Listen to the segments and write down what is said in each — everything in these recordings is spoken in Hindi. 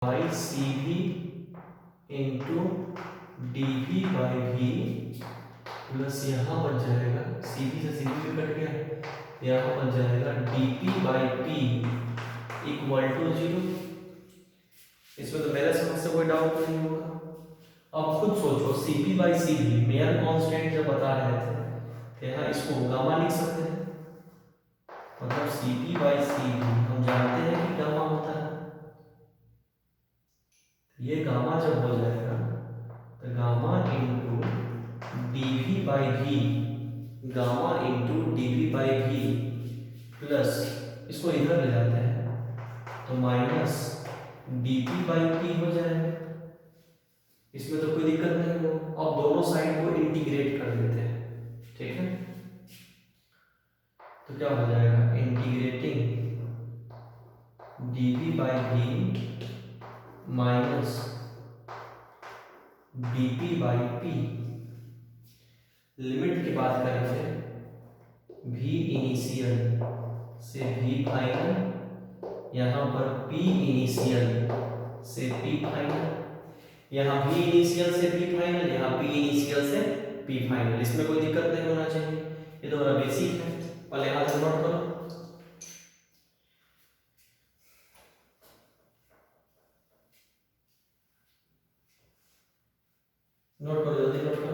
By C V into D we by we plus यहाँ बन जाएगा सी वी से सी वी कट गया, यहाँ बन जाएगा D P by P equal to 0। इसमें तो मेरे समझ से कोई डाउट नहीं होगा। अब खुद सोचो C P by C V Mayer constant जब बता रहे थे तो यहाँ इसको गामा लिख सकते हैं, मतलब C P by C V हम जानते हैं कि गामा होता है। ये गामा जब हो जाएगा तो gamma into D we by v, gamma into D we by we plus इसको इधर ले जाते हैं तो minus d P by p हो जाएगा। इसमें तो कोई दिक्कत नहीं हो। अब दोनों साइड को इंटीग्रेट कर देते हैं, ठीक है। तो क्या हो जाएगा integrating d we by v minus d P by p. Limit की बात करेंगे v इनिशियल से v फाइनल, यहाँ पर p इनिशियल से p फाइनल, यहाँ v इनिशियल से p फाइनल, यहाँ p इनिशियल से p फाइनल। इसमें कोई दिक्कत नहीं होना चाहिए, ये तो मेरा बेसिक है। पहले यहाँ से नोट करो, नोट करो, जल्दी नोट करो।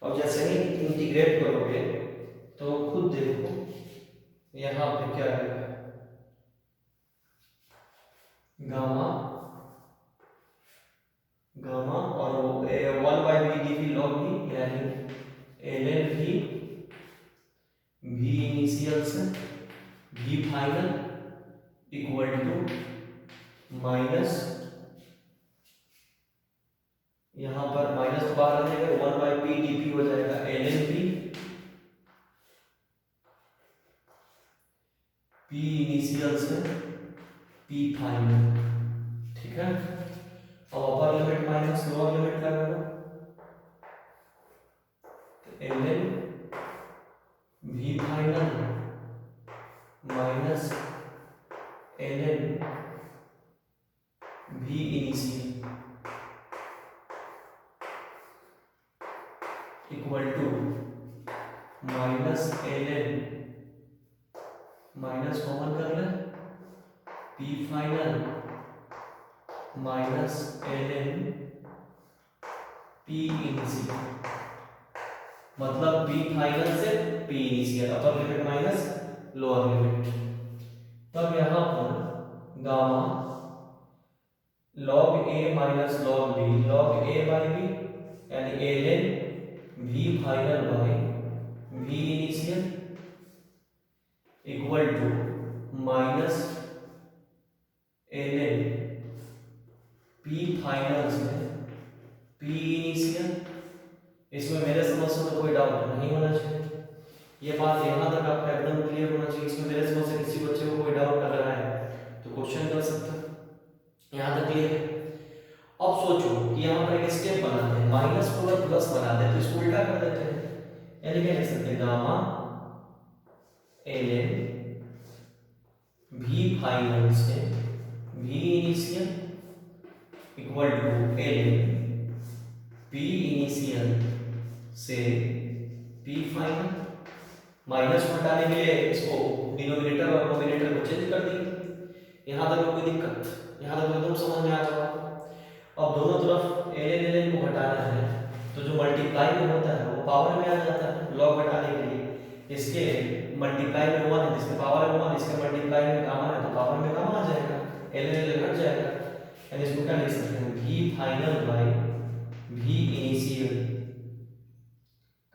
अब जैसे ही इंटीग्रेट करोगे तो खुद देखो यहाँ पे क्या है, गामा गामा और वो 1/v log v यानी ln v इनिशियल से v final equal to minus, यहाँ पर माइनस तो बाहर आ जाएगा 1/p dp हो जाएगा ln p इनिशियल से p फाइनल, ठीक है। अब upper limit minus lower limit लगाओ तो ln v final minus ln v initial equal to minus ln, minus common कर ले, p final minus ln p initial, मतलब p फाइनल से p initial, upper limit minus lower limit. तब यहाँ पर gamma log a minus log b, log a by b यानी ln v final by v initial equal to minus ln p final से p इनिशियल। इसमें मेरे समझ से तो कोई डाउट नहीं होना चाहिए, ये बात यहाँ तक आपका एकदम क्लियर होना चाहिए। इसमें मेरे समझ से किसी बच्चे को कोई डाउट अगर आए तो क्वेश्चन कर सकता है, यहाँ तक क्लियर है। अब सोचो कि यहाँ पर एक स्टेप बनाते हैं, माइनस को अगर प्लस बना दे तो इसको उल्टा कर देते हैं, यानी क्या लिख सकते हैं गामा ln v फाइनल से v initial equal to ln p initial से p फाइनल। माइनस को हटाने के लिए इसको डिनोमिनेटर और नोमिनेटर को चेंज कर दिए। यहाँ तक कोई दिक्कत, यहाँ तक एकदम समझ में आ जाएगा। अब दोनों तरफ ln को हटाना है तो जो मल्टीप्लाई में होता है वो पावर में आ जाता है। लॉग हटाने के लिए इसके मल्टीप्लाई में 1 है, इसके पावर में 1, इसके मल्टीप्लाई में गामा है तो पावर में गामा आ जाएगा, ln हट जाएगा। यानी इसको क्या लिख सकते हैं v final by v initial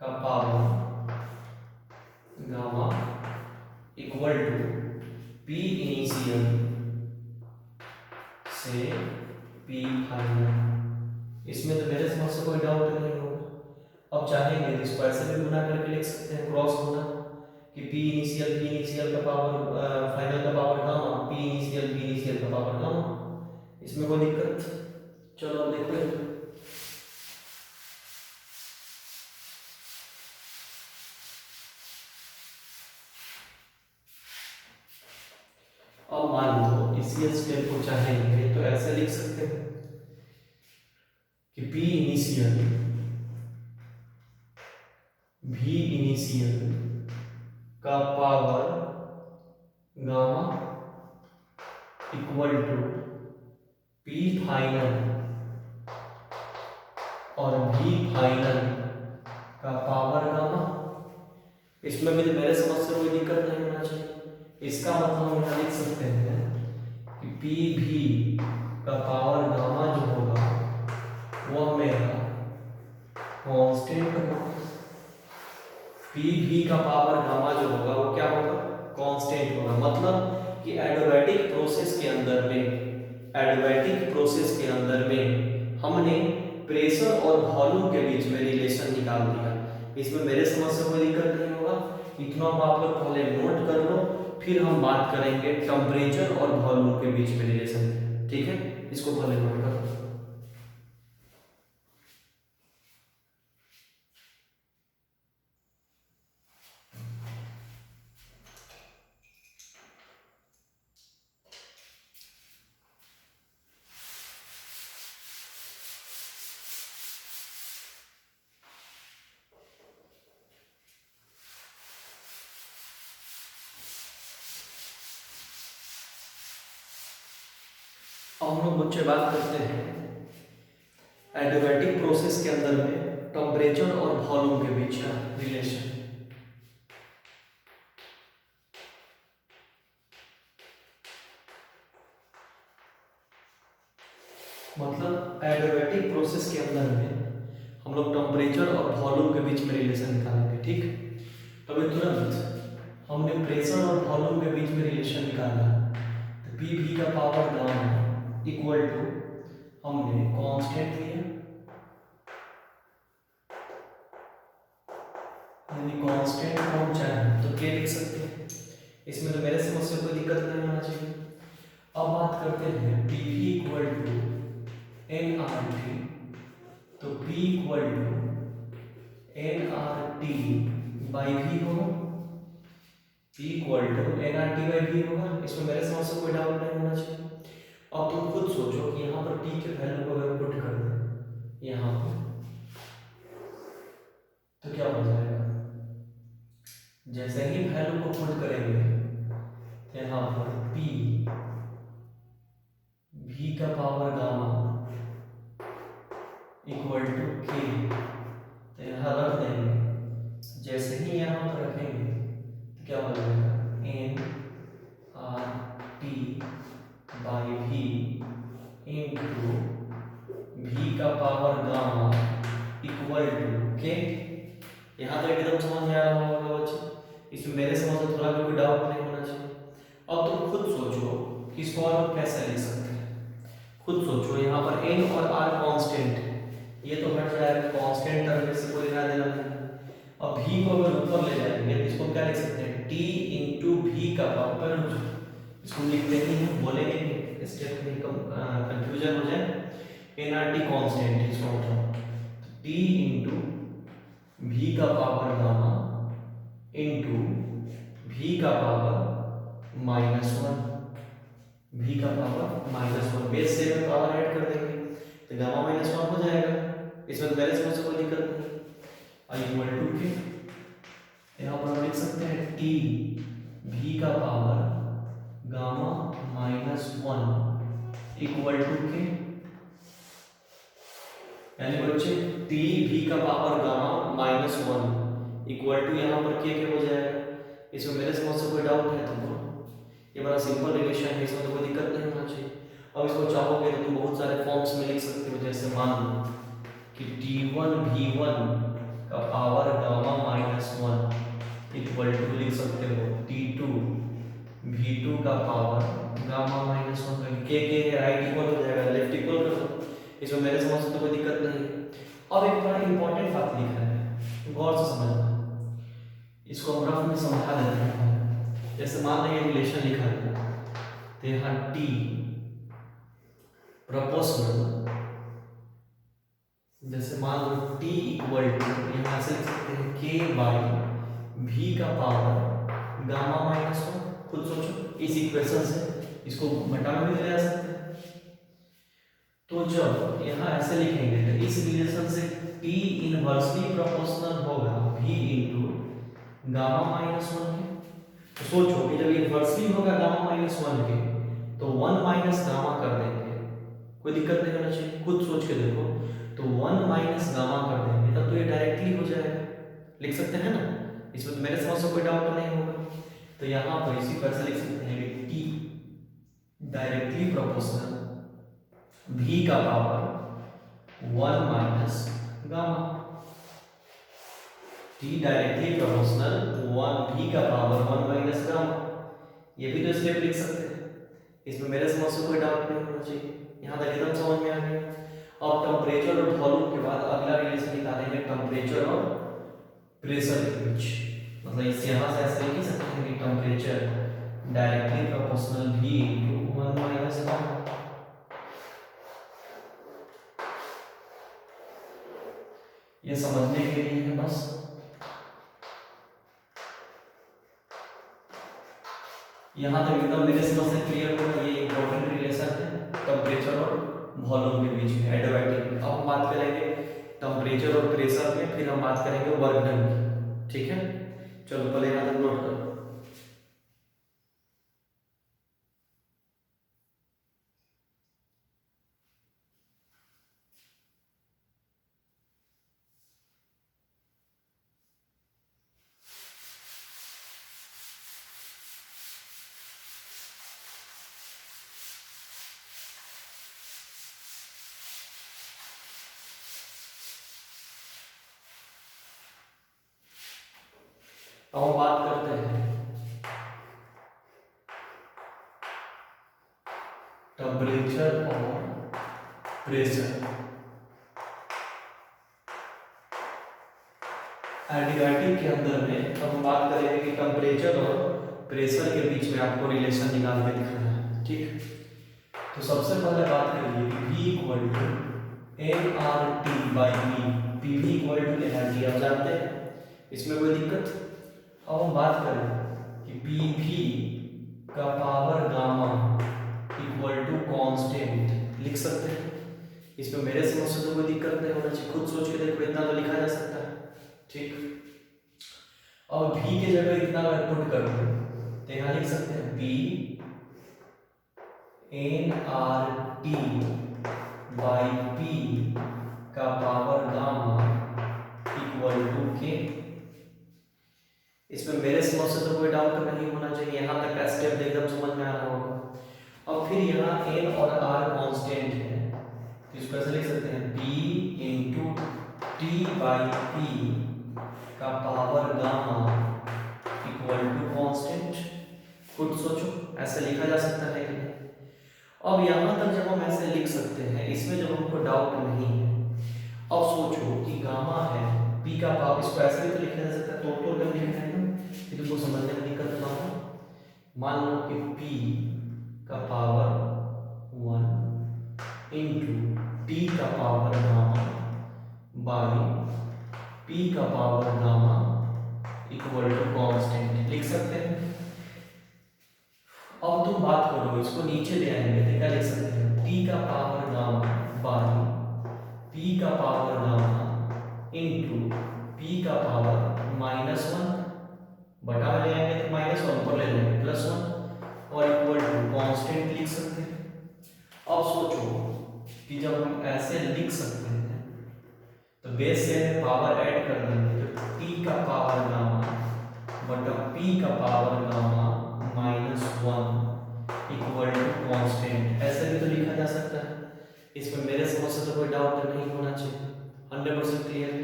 का power gamma equal to p initial से p फाइनल। इसमें तो मेरे समझ से कोई डाउट नहीं होगा। अब चाहेंगे तो इसको ऐसे भी गुना करके लिख सकते हैं, क्रॉस गुना, कि p इनिशियल का पावर फाइनल का पावर गामा, p इनिशियल का पावर गामा। इसमें कोई दिक्कत इनिशियल स्टेप को चाहेंगे तो ऐसे लिख सकते हैं कि P इनिशियल V इनिशियल का power gamma equal to P final और V फाइनल का पावर गामा। इसमें भी मेरे समझ से कोई दिक्कत नहीं होना चाहिए। इसका मतलब हम यहाँ लिख सकते हैं कि पी भी का पावर गामा जो होगा वो मेरा कांस्टेंट होगा। पी भी का पावर गामा जो होगा वो क्या होगा, कांस्टेंट होगा। मतलब कि एडियाबैटिक प्रोसेस के अंदर में हमने प्रेशर और वॉल्यूम के बीच में रिलेशन निकाल दिया। इसमें मेरे समझ से कोई दिक्कत नहीं होगा। इतना आप लोग पहले नोट कर लो, फिर हम बात करेंगे टेम्परेचर और वॉल्यूम के बीच में रिलेशन। ठीक है, इसको पहले नोट कर लो। अब हम लोग बच्चे बात करते हैं एडियाबैटिक प्रोसेस के अंदर में टेम्परेचर और वॉल्यूम के बीच का रिलेशन। मतलब एडियाबैटिक प्रोसेस के अंदर में हम लोग टेम्परेचर और वॉल्यूम के बीच में रिलेशन निकालेंगे। ठीक, तो तुरंत हमने प्रेशर और वॉल्यूम के बीच में रिलेशन निकाला तो पी भी का पावर गामा इक्वल टू हमने कांस्टेंट लिया, यानी कांस्टेंट हम चाहें तो क्या लिख सकते हैं। इसमें तो मेरे समझ से कोई दिक्कत नहीं होना चाहिए। अब बात करते हैं p v equal to n r t, तो p equal to n r t by v होगा, p equal to n r t by v होगा। इसमें मेरे समझ से कोई डाउट नहीं होना चाहिए। अब तुम खुद सोचो कि यहाँ पर टी के वैल्यू को अगर पुट कर दें यहाँ पर तो क्या हो जाएगा। जैसे ही वैल्यू को पुट करेंगे तो यहाँ पर पी भी का पावर गामा इक्वल टू के, तो यहाँ रख देंगे। जैसे ही यहाँ पर रखेंगे तो क्या हो जाएगा, एन आर टी बाई भी इंटू भी का पावर गामा इक्वल टू के। यहाँ तो एकदम समझ में आ रहा होगा बच्चे। इसमें मेरे समझ से थोड़ा भी कोई डाउट नहीं होना चाहिए। अब तुम खुद सोचो कि इसको और कैसे लिख सकते हैं। खुद सोचो, यहाँ पर एन और आर कांस्टेंट है, ये तो हट जाएगा, कांस्टेंट टर्म से कोई लेना देना नहीं। अब भी को अगर ऊपर ले जाएंगे तो इसको क्या लिख सकते हैं, टी इंटू भी का पावर। इसको लिखते ही हम बोलेंगे स्टेप में कंफ्यूजन हो जाए। एन आर टी कॉन्स्टेंट है, इसको उठाओ, टी इंटू भी का पावर गामा इंटू भी का पावर -1, भी का पावर -1 बेस से में पावर ऐड कर देंगे तो गामा -1 हो जाएगा। इसमें मेरे समझ से कोई दिक्कत नहीं। आई इक्वल टू के, यहाँ पर हम लिख सकते हैं टी भी का पावर गामा -1 इक्वल टू के, यानी बच्चे टी भी का पावर गामा -1 इक्वल टू यहाँ पर के हो जाएगा। इसमें मेरे समझ से कोई डाउट है तुमको, ये बड़ा सिंपल रिलेशन है, इसमें तो कोई दिक्कत नहीं होना चाहिए। अब इसको चाहोगे तो तुम बहुत सारे फॉर्म्स में लिख सकते हो। जैसे मान लो कि T1 V1 का पावर गामा -1 इक्वल टू लिख सकते हो T2 V2 का पावर गामा -1। के राइट इक्वल हो जाएगा, लेफ्ट इक्वल कर दो। इसमें मेरे समझ से तो कोई दिक्कत नहीं है। अब एक बड़ा इंपॉर्टेंट बात लिखा है, गौर से समझना। इसको हम रफ में समझा देते हैं। जैसे मान लीजिए रिलेशन लिखा है तो यहाँ T प्रोपोर्शनल, जैसे मान लो T इक्वल टू यहाँ से लिख सकते हैं K बाई भी का पावर गामा -1। खुद सोचो इस इक्वेशन से इसको घटा में भी ले जा सकते हैं। तो जब यहाँ ऐसे लिखेंगे तो इस रिलेशन से T इनवर्सली प्रोपोर्शनल होगा V इंटू गामा माइनस 1 के। तो सोचो कि जब इनवर्सली होगा गामा माइनस 1 के तो 1 माइनस गामा कर देंगे, कोई दिक्कत नहीं होना चाहिए, खुद सोच के देखो। तो 1 माइनस गामा कर देंगे तब तो ये डायरेक्टली हो जाएगा, लिख सकते हैं ना, इसमें तो मेरे समझ से कोई डाउट नहीं होगा। तो यहाँ पर इसी पर से लिख सकते हैं कि T डायरेक्टली प्रोपोर्शनल V का power 1 minus gamma. T directly proportional 1 V का पावर 1 माइनस गामा, ये भी तो स्टेप लिख सकते हैं, इसमें मेरे समझ से कोई डाउट नहीं होना चाहिए। यहाँ तक एकदम समझ में आ गया। अब टेम्परेचर और वॉल्यूम के बाद अगला रिलेशन निकालेंगे टेम्परेचर और प्रेशर के बीच। मतलब इस यहाँ से ऐसे लिख सकते हैं कि temperature directly proportional V into 1 minus gamma. ये समझने के लिए है बस। यहाँ तक एकदम मेरे समझ से क्लियर होगा, ये इंपॉर्टेंट रिलेशन है टेम्परेचर और वॉल्यूम के बीच में, एडियाबैटिक। अब हम बात करेंगे टेम्परेचर और प्रेशर में, फिर हम बात करेंगे वर्क डन की, ठीक है। चलो पहले यहाँ तक नोट करो। अब हम बात करते हैं टेम्परेचर और प्रेशर। एडियाबैटिक के अंदर में अब हम बात करेंगे कि टेम्परेचर और प्रेशर के बीच में आपको रिलेशन निकाल के दिखाना है, ठीक। तो सबसे पहले बात करिए कि V equal to nRT by V, PV equal to energy, आप जानते हैं, इसमें कोई दिक्कत। अब हम बात करें कि PV का power gamma equal to constant, लिख सकते हैं, इसमें मेरे समझ से तो कोई दिक्कत नहीं होना चाहिए, खुद सोच के देखो, इतना तो लिखा जा सकता है, ठीक। और V की जगह इतना अगर पुट कर दो तो यहाँ लिख सकते हैं P nRT बाई P का power gamma equal to K। इसमें मेरे समझ से तो कोई डाउट नहीं होना चाहिए, यहाँ तक का स्टेप एकदम समझ में आ रहा होगा। अब फिर यहाँ n और r कांस्टेंट है, इसको ऐसे लिख सकते हैं P into T by P का power gamma equal to constant. खुद सोचो ऐसे लिखा जा सकता है कि नहीं। अब यहाँ तक जब हम ऐसे लिख सकते हैं, इसमें जब हमको डाउट नहीं है, अब सोचो कि गामा है P का पावर, इसको ऐसे भी तो लिखा जा सकता है, तोड़ कर लिखना है ना, कि तुमको समझने में दिक्कत ना हो। मान लो कि P का पावर 1 इंटू T का पावर गामा बाई P का power gamma equal to constant, लिख सकते हैं। अब तुम बात करो, इसको नीचे ले आएंगे तो क्या लिख सकते हैं, T का पावर गामा बाई P का पावर गामा इंटू P का पावर -1, बटा में ले आएंगे तो -1, ऊपर ले लेंगे +1 और इक्वल टू कांस्टेंट लिख सकते हैं। अब सोचो कि जब हम ऐसे लिख सकते हैं तो बेस से पावर ऐड कर देंगे तो T का पावर गामा बटा P का power gamma -1 equal to constant, ऐसे भी तो लिखा जा सकता है। इसमें मेरे समझ से तो कोई डाउट नहीं होना चाहिए, 100% क्लियर है।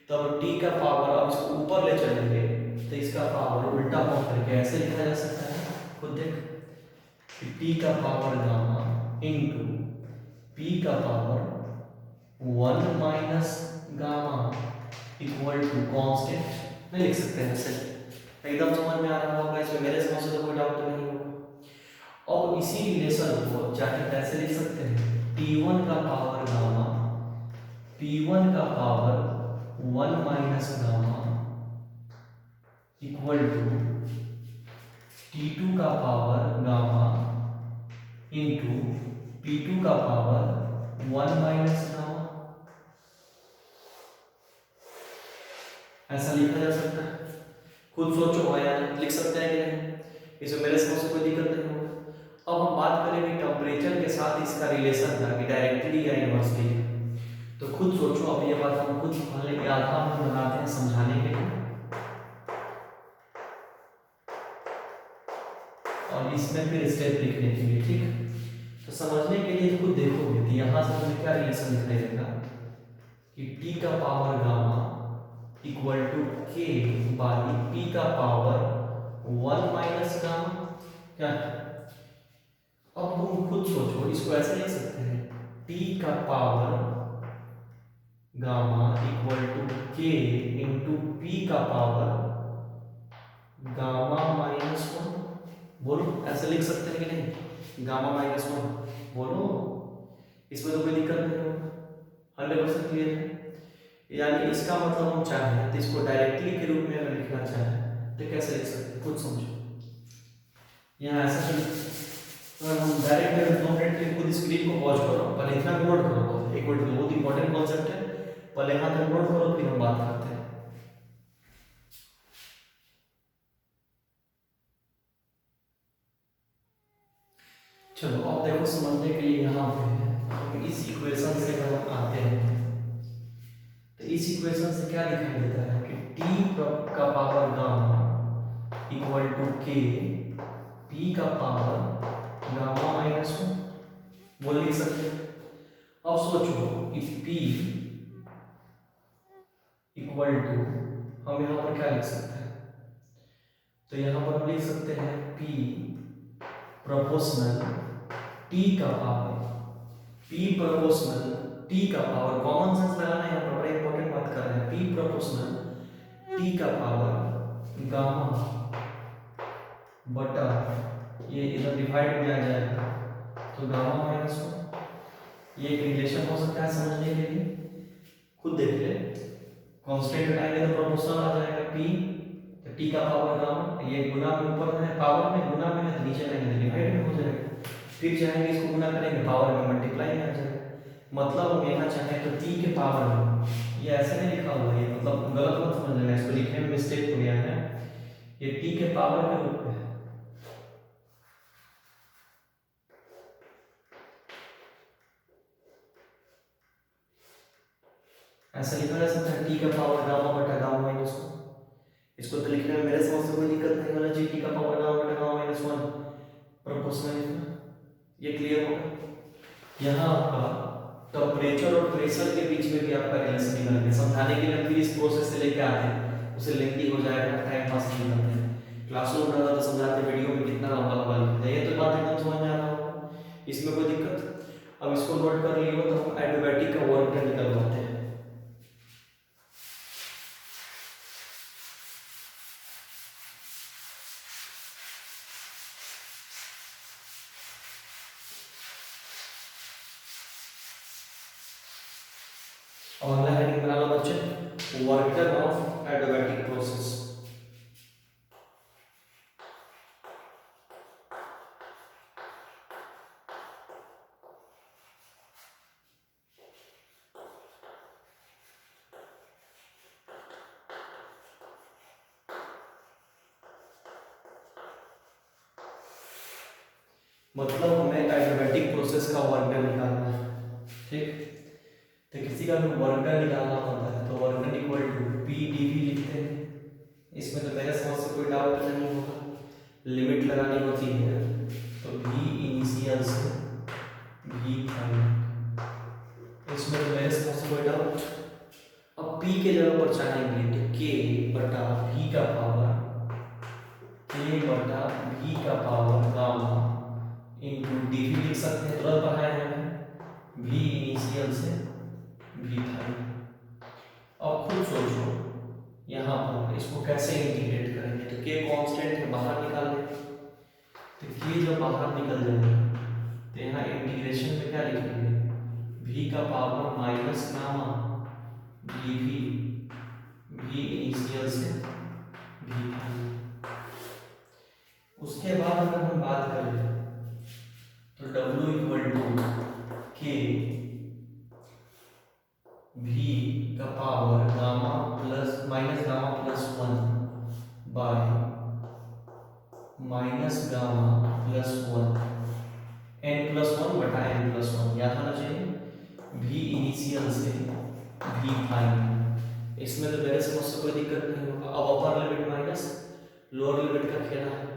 तब T का पावर, अब इसको ऊपर ले चलेंगे तो इसका पावर उल्टा हो करके ऐसे लिखा जा सकता है, खुद देख कि T का पावर गामा इंटू P का power 1 minus gamma equal to constant, नहीं लिख सकते हैं ऐसे, एकदम समझ में आ रहा होगा, इसमें मेरे समझ से तो कोई डाउट नहीं होगा। और इसी रिलेशन को जाके कैसे लिख सकते हैं, T1 का पावर गामा P1 का power 1 minus gamma equal to T2 का पावर गामा इंटू P2 का पावर 1 माइनस गामा, ऐसा लिखा जा सकता है। खुद सोचो आया लिख सकते हैं कि नहीं, इसमें मेरे समझ से कोई दिक्कत नहीं होगा। अब हम बात करेंगे टेम्परेचर के साथ इसका रिलेशन था कि डायरेक्टली या इनवर्सली, तो खुद सोचो। अब ये बात हम खुद पहले आधा हम बनाते हैं समझाने के लिए, और इसमें फिर स्टेप लिखने के लिए, ठीक है। तो समझने के लिए खुद देखोगे तो यहाँ से हमें क्या रिलेशन दिखाई देगा कि टी का पावर गामा इक्वल टू के बाई पी का पावर 1 माइनस गामा, क्या। अब तुम खुद सोचो, इसको ऐसे लिख सकते हैं टी का पावर गामा इक्वल टू के इंटू पी का पावर गामा माइनस 1। बोलो ऐसे लिख सकते हैं कि नहीं, गामा माइनस 1, बोलो। इसमें तो कोई दिक्कत नहीं होगा, 100% क्लियर है। यानी इसका मतलब हम चाहें तो इसको डायरेक्टली के रूप में अगर लिखना चाहें तो कैसे लिख सकते हैं, खुद समझो। यहाँ ऐसा अगर हम डायरेक्ट 2 मिनट के लिए खुद स्क्रीन को पॉज करो, पहले इतना नोट करो, एक मिनट बहुत इंपॉर्टेंट कॉन्सेप्ट है, पहले यहाँ तक नोट करो फिर हम बात करते हैं। चलो अब देखो समझने के लिए यहाँ पे हम इस इक्वेशन से अगर हम आते हैं तो इस इक्वेशन से क्या दिखाई देता है कि टी का पावर गामा इक्वल टू के पी का पावर गामा माइनस 1, वो लिख सकते हैं। अब सोचो कि P इक्वल टू, हम यहाँ पर क्या लिख सकते हैं, तो यहाँ पर हम लिख सकते हैं P प्रोपोर्शनल T का पावर, P प्रोपोर्शनल T का पावर, कॉमन सेंस लगाना है, यहाँ पर बड़ा इंपॉर्टेंट बात कर रहे हैं। P प्रोपोर्शनल T का पावर गामा बटा, ये इधर डिवाइड में आ जाएगा तो गामा माइनस 1। ये एक रिलेशन हो सकता है समझने के लिए, खुद देख ले। कांस्टेंट हटाएंगे तो प्रोपोर्शनल आ जाएगा P, तो T का पावर गामा, ये गुना में ऊपर है, पावर में गुना में है तो नीचे आएंगे तो डिवाइड में हो जाएगा, फिर चाहेंगे इसको गुना करेंगे पावर में मल्टीप्लाई में आ जाएगा। मतलब हम यहाँ चाहें तो T के पावर में, ये ऐसे नहीं लिखा हुआ है, मतलब गलत मत समझ लेना, इसको लिखने में मिस्टेक हो गया है, ये T के पावर के रूप में है। ऐसा लिखा जा सकता है T का पावर गामा बटा गामा माइनस 1। इसको तो लिखने में मेरे समझ से कोई दिक्कत नहीं होना चाहिए, T का पावर गामा बटा गामा माइनस 1 प्रोपोर्शनल, ये क्लियर होगा। यहाँ आपका टेम्परेचर और प्रेशर के बीच में भी आपका रिलेशन निकालेंगे, समझाने के लिए फिर इस प्रोसेस से लेके आते हैं, उसे लेंथी हो जाएगा, टाइम पास नहीं करते हैं। क्लासरूम में तो समझाते वीडियो में कितना लंबा लंबा लिखते हैं, ये तो बात एकदम समझ में आ रहा होगा, इसमें कोई दिक्कत। अब इसको नोट कर लियो तो हम एडियाबैटिक का वर्क डन निकलवाते हैं। और अगला हेडिंग बना लो बच्चे, work done of adiabatic process. मतलब हमें एडियाबैटिक प्रोसेस का वर्क डन निकालना है, ठीक। तो किसी का भी वर्क डन निकालना होता है तो work done equal to p d v लिखते हैं। इसमें तो मेरे समझ से कोई डाउट नहीं होगा, लिमिट लगानी होती है तो v इनिशियल से v फाइनल, इसमें तो मेरे समझ से कोई डाउट। अब p के जगह पर चाहेंगे तो k बटा v का पावर, k बटा v का पावर गामा इंटू डीवी लिख सकते हैं, तुरंत पढ़ाया है v इनिशियल से v फाइनल। अब खुद सोचो यहाँ पर इसको कैसे इंटीग्रेट करेंगे, तो k कांस्टेंट है बाहर निकाल लें, तो k जब बाहर निकल जाएगा तो यहाँ इंटीग्रेशन में क्या लिखेंगे, v का power minus gamma dv, v initial से v फाइनल। उसके बाद अगर हम बात करें तो W इक्वल टू के भी का power gamma plus minus gamma plus 1 bye minus gamma plus 1 n plus 1 बटा n प्लस 1 याद होना चाहिए। भी इनिशियल से भी फाइनल, इसमें तो मेरे से मुझसे कोई दिक्कत नहीं होगा। अब upper limit minus lower limit का खेला है,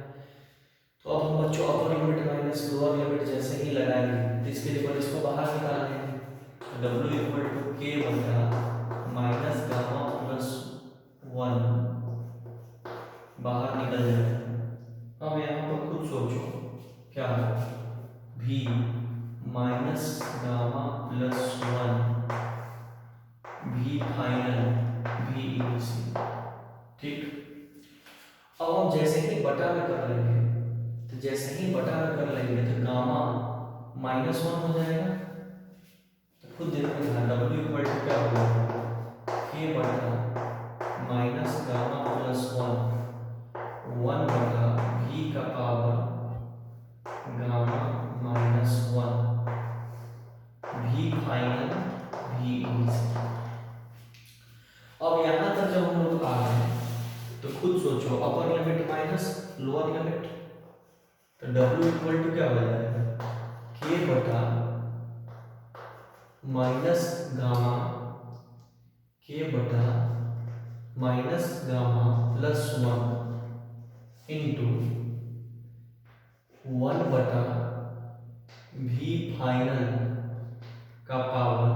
तो अब हम बच्चों अपर लिमिट माइनस लोअर लिमिट जैसे ही लगाएंगे तो इसके लिए इसको बाहर निकालेंगे। W इक्वल टू के बटा माइनस गामा प्लस 1 बाहर निकल जाएगा। अब यहाँ पर खुद सोचो क्या होगा, भी माइनस गामा प्लस 1 भी फाइनल भी इनिशियल। ठीक, अब हम जैसे ही बटा में कर लेंगे, तो जैसे ही बटा में कर लेंगे तो गामा -1 हो जाएगा। तो खुद देखो यहाँ W इक्वल टू क्या होगा, के बटा माइनस गामा प्लस 1 बटा भी का पावर गामा -1 भी फाइनल भी इनिशियल। अब यहाँ तक जब हम लोग आ गए तो खुद सोचो अपर लिमिट माइनस लोअर लिमिट, तो W इक्वल टू क्या हो जाएगा, के बटा माइनस गामा के बटा माइनस गामा प्लस 1 इंटू 1 बटा भी फाइनल का पावर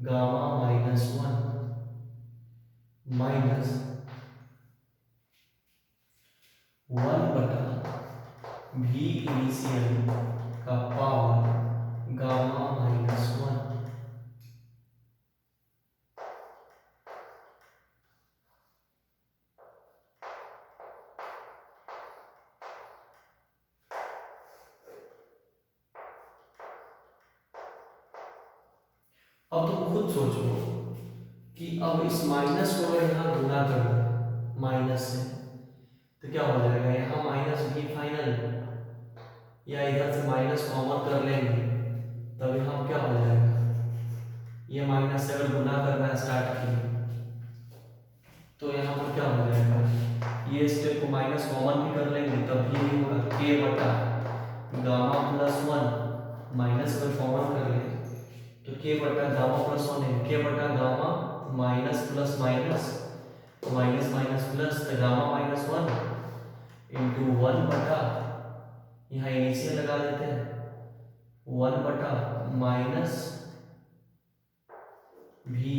गामा -1 माइनस 1 बटा भी इनिशियल का पावर गामा -1। अब तुम खुद सोचो कि अब इस माइनस को अगर यहाँ गुना कर दो माइनस से तो क्या हो जाएगा, यहाँ माइनस भी फाइनल, या इधर से माइनस कॉमन कर लेंगे तब यहाँ क्या हो जाएगा, ये माइनस से अगर गुना करना स्टार्ट किए तो यहाँ पर क्या हो जाएगा, ये स्टेप को माइनस कॉमन भी कर लेंगे तब भी होगा, के बटा गामा प्लस 1 माइनस में कॉमन कर लेंगे तो के बटा गामा प्लस 1 है, के बटा gamma minus plus minus minus minus plus तो गामा -1 इंटू 1 बटा यहाँ इनिशियल लगा देते हैं 1 बटा माइनस भी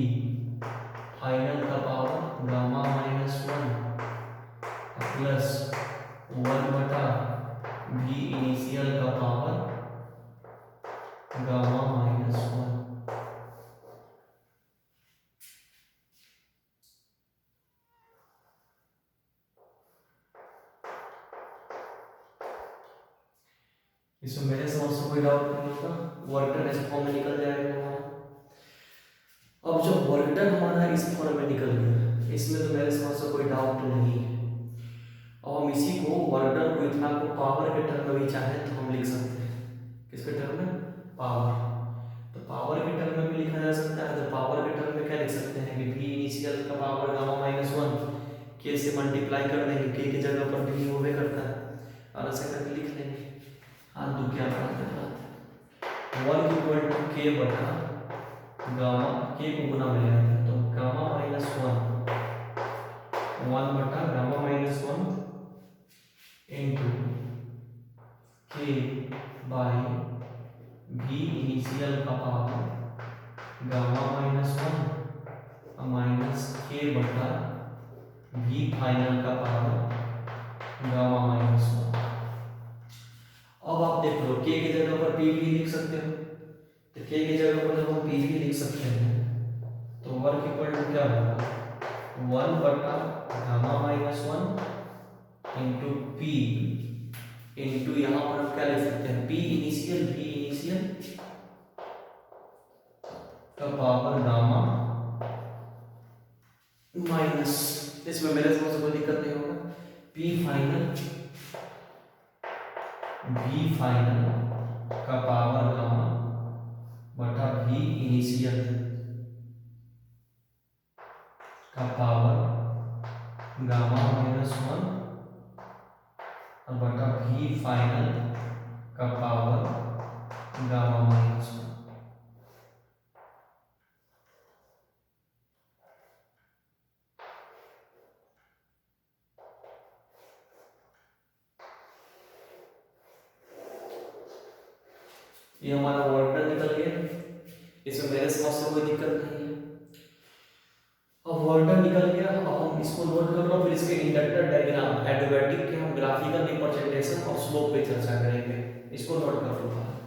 फाइनल का पावर गामा -1 प्लस 1 बटा भी इनिशियल का पावर गामा -1। इसमें मेरे समझ से कोई डाउट नहीं होगा, वर्क डन इस फॉर्म में निकल जाएगा हमारा। अब जब वर्क डन हमारा इस फॉर्म में निकल गया, इसमें तो मेरे समझ से कोई डाउट नहीं है। अब हम इसी को वर्क डन को इतना को पावर के टर्म में भी चाहे तो हम लिख सकते हैं, किसके टर्म में, पावर। तो पावर के टर्म में भी लिखा जा सकता है, तो पावर के टर्म में क्या लिख सकते हैं कि भी इनिशियल का पावर गामा -1 के से मल्टीप्लाई कर देंगे, के की जगह पर भी होवे करता है और ऐसे करके लिख लेंगे। हाँ तो क्या बात है, 1 इक्वल टू के बटा गामा, के को गुना में ले आते हैं तो गामा -1 1 बटा गामा -1 इंटू के बाय भी इनिशियल का पावर गामा -1 माइनस के बटा भी फाइनल का पावर गामा -1। अब आप देख लो के की जगह पर पी भी लिख सकते हो, तो के की जगह पर जब हम पी भी लिख सकते हैं तो वर्क इक्वल टू क्या होगा, 1 बटा गामा -1 इंटू पी इंटू यहाँ पर हम क्या लिख सकते हैं, पी इनिशियल भी इनिशियल का पावर गामा माइनस, इसमें मेरे समझ से कोई दिक्कत नहीं होगा, पी फाइनल भी फाइनल का पावर गामा बटा v इनिशियल का पावर गामा -1 और बटा v फाइनल का पावर गामा -1। ये हमारा वोल्ट निकल गया, इसमें मेरे समझ से कोई दिक्कत नहीं है। अब वोल्ट निकल गया, अब हम इसको नोट कर लो, फिर इसके इंडक्टर डायग्राम एडियाबैटिक के हम ग्राफिकल रिप्रेजेंटेशन और स्लोप पे चर्चा करेंगे। इसको नोट कर लो।